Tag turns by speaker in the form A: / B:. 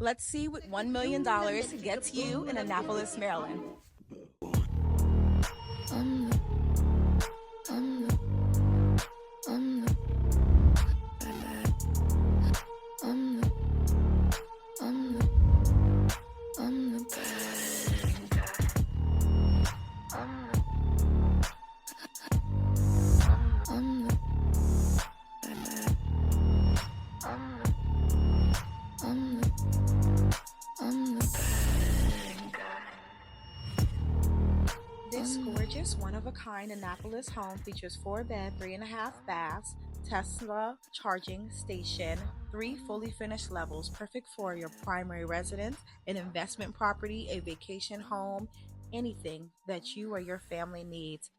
A: Let's see what $1 million gets you in Annapolis, Maryland. This gorgeous, one-of-a-kind Annapolis home features 4-bed, 3.5 baths, Tesla charging station, 3 fully finished levels, perfect for your primary residence, an investment property, a vacation home, anything that you or your family needs.